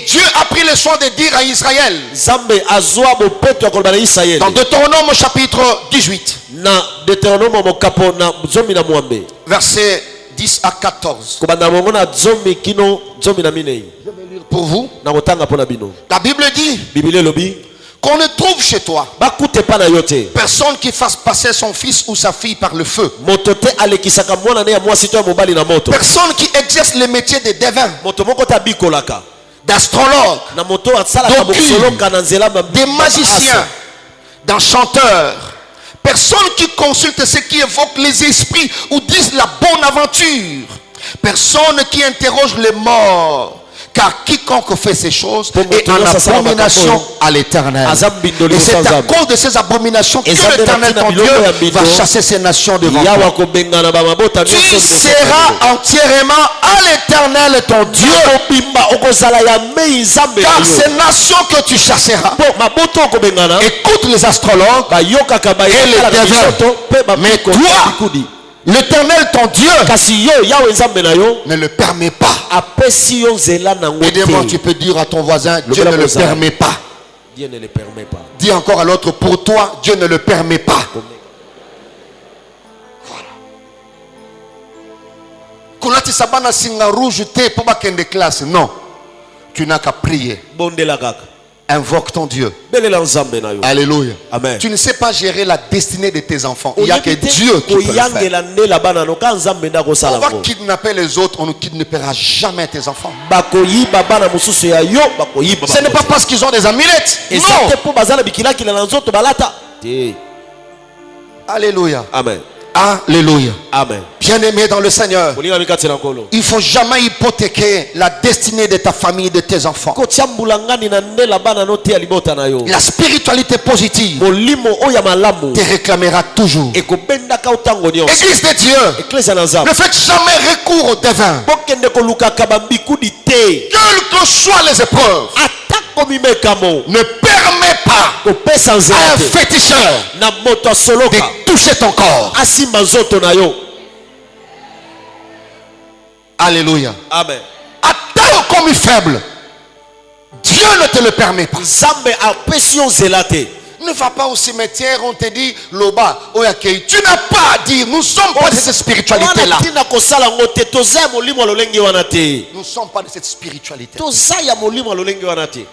Dieu a pris le soin de dire à Israël, dans Deutéronome chapitre 18, verset 10 à 14. Je vais lire pour vous. La Bible dit, Qu'on ne trouve chez toi personne qui fasse passer son fils ou sa fille par le feu. Personne qui exerce le métier de devin, d'astrologue, des magiciens, d'enchanteurs. Personne qui consulte ce qui évoque les esprits ou disent la bonne aventure. Personne qui interroge les morts. Car quiconque fait ces choses est en abomination à l'Éternel. Et c'est à cause de ces abominations que l'Éternel ton Dieu va chasser ces nations devant toi. Tu seras entièrement à l'Éternel ton Dieu. Car ces nations que tu chasseras, écoute les astrologues et les devins. Mais toi, l'Éternel ton Dieu ne le permet pas. Aidez-moi, tu peux dire à ton voisin, Dieu ne le permet pas. Dieu ne le permet pas. Dis encore à l'autre, pour toi, Dieu ne le permet pas. Voilà. Non, tu n'as qu'à prier. Invoque ton Dieu. Alléluia. Amen. Tu ne sais pas gérer la destinée de tes enfants. Il n'y a que Dieu qui peut le faire. On va kidnapper les autres, on ne kidnappera jamais tes enfants. Ce n'est pas parce qu'ils ont des amulettes. Non. Alléluia. Amen. Alléluia. Amen. Bien-aimé dans le Seigneur, il ne faut jamais hypothéquer la destinée de ta famille, de tes enfants. La spiritualité positive te réclamera toujours. Église de Dieu, ne faites jamais recours au devin. Quelles que soient les épreuves, ne permets pas à un féticheur de toucher ton corps. Alléluia. Amen. Attends comme faible. Dieu ne te le permet pas. Ne va pas au cimetière, on te dit Loba, Oyakei. Tu n'as pas à dire, nous ne sommes pas de cette spiritualité-là. Nous ne sommes pas de cette spiritualité.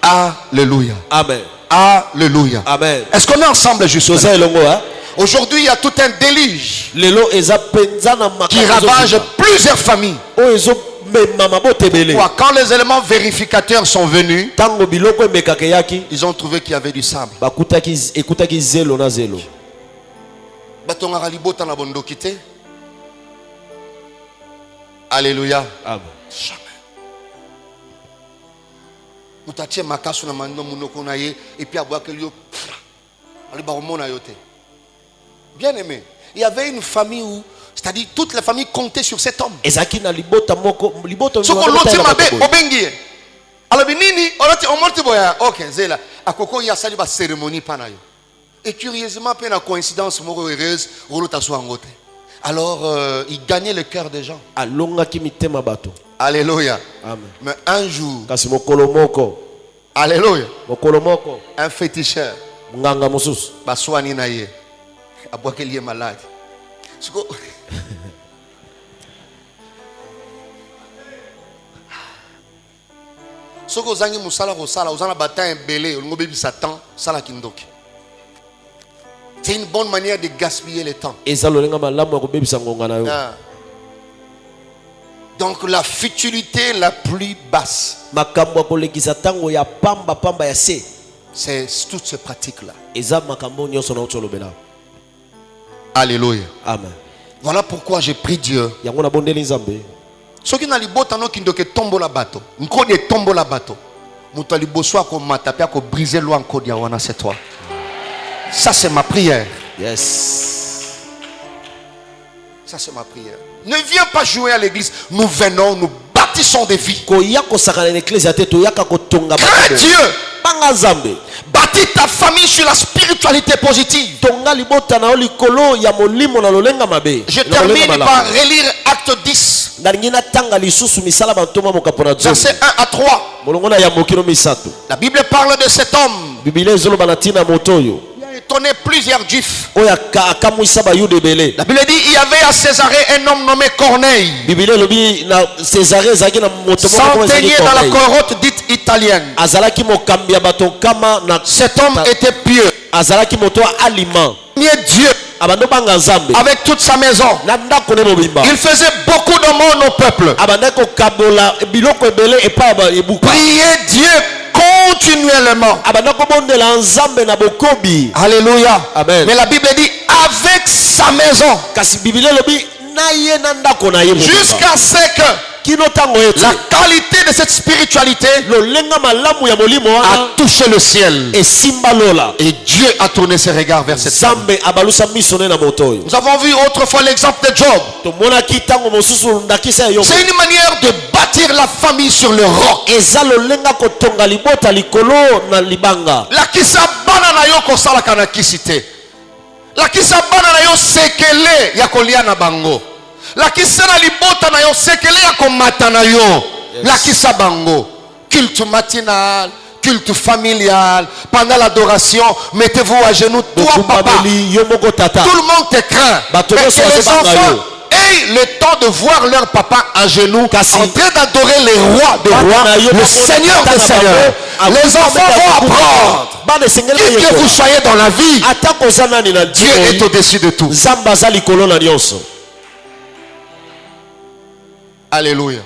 Alléluia. Amen. Alléluia. Amen. Est-ce qu'on est ensemble justement? Aujourd'hui, il y a tout un déluge qui ravage plusieurs familles. Quand les éléments vérificateurs sont venus, ils ont trouvé qu'il y avait du sable. Alléluia. Amen. Bien aimé, il y avait une famille où, c'est-à-dire toute la famille comptait sur cet homme. Et curieusement, après la coïncidence heureuse, alors il gagnait le cœur des gens. Alléluia. Amen. Mais un jour, alléluia, un féticheur, Baswani naye, aboakeli est malade. Soko zangi musala kosala, ozana bataille belé, ngobebi Satan, sala kindoki. C'est une bonne manière de gaspiller le temps. Donc la futilité la plus basse, c'est toute cette pratique-là. Alléluia. Amen. Voilà pourquoi j'ai pris Dieu. Ce qui n'a pas de tombe la bateau. N'ko de tombe la bateau. Moutali bosso ko matapia ko briser loi encore diawana c'est toi. Ça c'est ma prière. Yes. Ça c'est ma prière. Ne viens pas jouer à l'église. Nous venons, nous bâtissons des vies. Crains Dieu. Bâtis ta famille sur la spiritualité positive. Je termine par relire Acte 10. Verset 1 à 3. La Bible parle de cet homme. Il a étonné plusieurs juifs. La Bible dit il y avait à Césarée un homme nommé Corneille. Centenier dans la corotte dite italienne. Cet homme était pieux. Dieu avec toute sa maison. Il faisait beaucoup d'aumônes au peuple. Priez Dieu continuellement. Alléluia. Amen. Mais la Bible dit avec sa maison. Jusqu'à ce que la qualité de cette spiritualité a touché le ciel. Et Dieu a tourné ses regards vers cette femme. Nous avons vu autrefois l'exemple de Job. C'est une manière de bâtir la famille sur le roc. La kisabana na yo kosala kana kisite. La kisabana na yo sekele ya kolia na bango. La kisana libota na yo sekele ya komata na yo. La kisabango. Culte matinal, culte familial. Pendant l'adoration, mettez-vous à genoux. Toi, papa, tout le monde te craint. Mais que les enfants aient le temps de voir leur papa à genoux, en train d'adorer les rois des rois, le Seigneur des seigneurs. Les enfants vont apprendre. Qui que vous soyez dans la vie, Dieu est au-dessus de tout. Alléluia.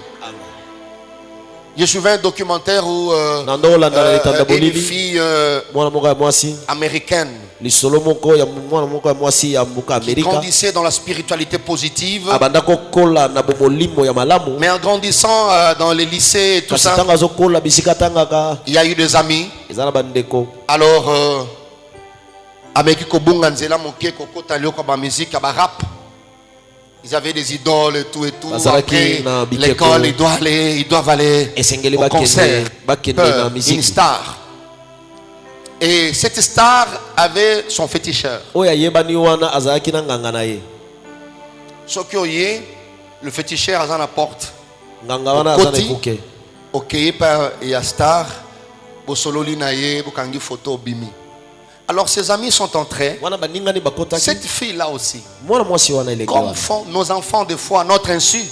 Je suivais un documentaire où une fille américaine qui grandissait dans la spiritualité positive, mais en grandissant dans les lycées et tout ça, il y a eu des amis. Alors ils avaient des idoles et tout. Après l'école, ils doivent aller au concert. Une star. Et cette star avait son féticheur. Le féticheur à la porte. Ok, par la star. Photo bimi. Alors ses amis sont entrés. Cette fille-là aussi. Comme font nos enfants des fois à notre insu.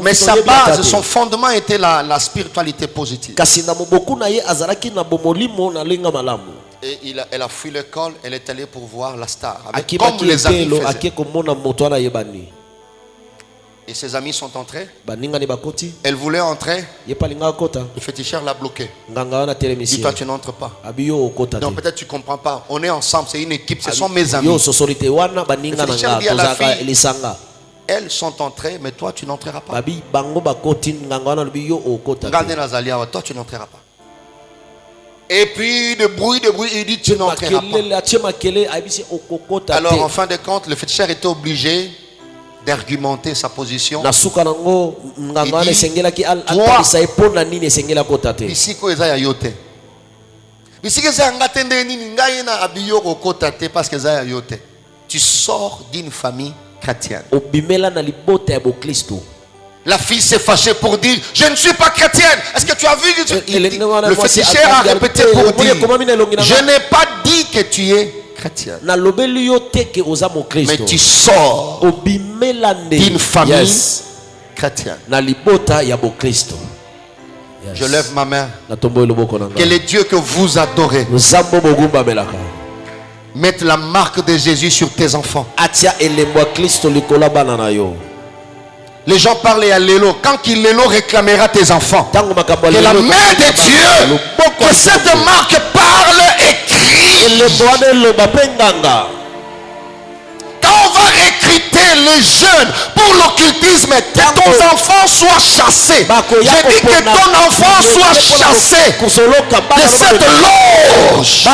Mais sa base, son fondement était la spiritualité positive. Et elle a fui l'école, elle est allée pour voir la star. Comme les amis faisaient. Et ses amis sont entrés. Elle voulait entrer. Le féticheur l'a bloqué. Dis-toi, tu n'entres pas. Donc peut-être tu ne comprends pas. On est ensemble, c'est une équipe, ce sont mes amis. Le féticheur dit à la fille, elles sont entrées, mais toi tu n'entreras pas. Toi tu n'entreras pas. Et puis de bruit, il dit tu n'entreras pas. Alors en fin de compte, le féticheur était obligé d'argumenter sa position. Il dit, toi, tu sors d'une famille chrétienne. La fille s'est fâchée pour dire, je ne suis pas chrétienne. Est-ce que tu as vu? Le féticheur a répété pour dire, je n'ai pas dit que tu es chrétienne. Mais tu sors d'une famille chrétienne. Je lève ma main. Que les dieux que vous adorez mettent la marque de Jésus sur tes enfants. Les gens parlent à l'élo. Quand qu'il l'élo réclamera tes enfants, que la main de Dieu, que cette marque parle et crie. Quand on va recruter les jeunes pour l'occultisme, que ton enfant soit chassé. Je dis que ton enfant soit chassé de cette loge.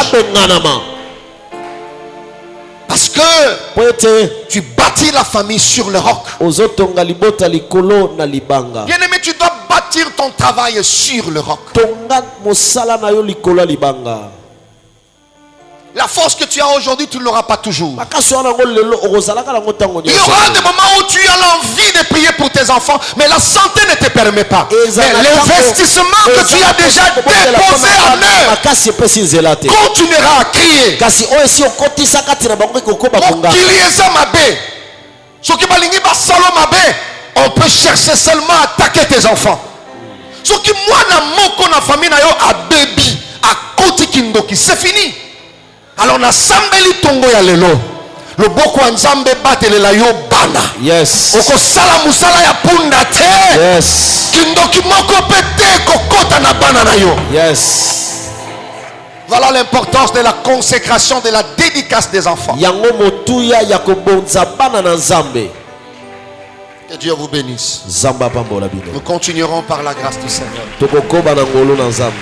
Parce que tu bâtis la famille sur le roc. Bien-aimé, tu dois bâtir ton travail sur le roc. La force que tu as aujourd'hui, tu ne l'auras pas toujours. Il y aura des moments où tu as l'envie de prier pour tes enfants, mais la santé ne te permet pas. Mais l'investissement que tu as déjà déposé en eux continuera à crier. On peut chercher seulement à attaquer tes enfants. Ce qui moi na moko na famille na yo a baby a koti kindoki, c'est fini. Alors na sambeli tongo ya lelo. Le boko nzambe batelela yo bana. Yes. Oko sala musala ya punda te. Yes. Kindoki moko pete kokota na bana na yo. Yes. Voilà l'importance de la consécration, de la dédicace des enfants. Yango motuya ya kobonza bana na nzambe. Que Dieu vous bénisse. Zamba pambola bino. Nous continuerons par la grâce du Seigneur. Tokokoba na ngolo na nzambe.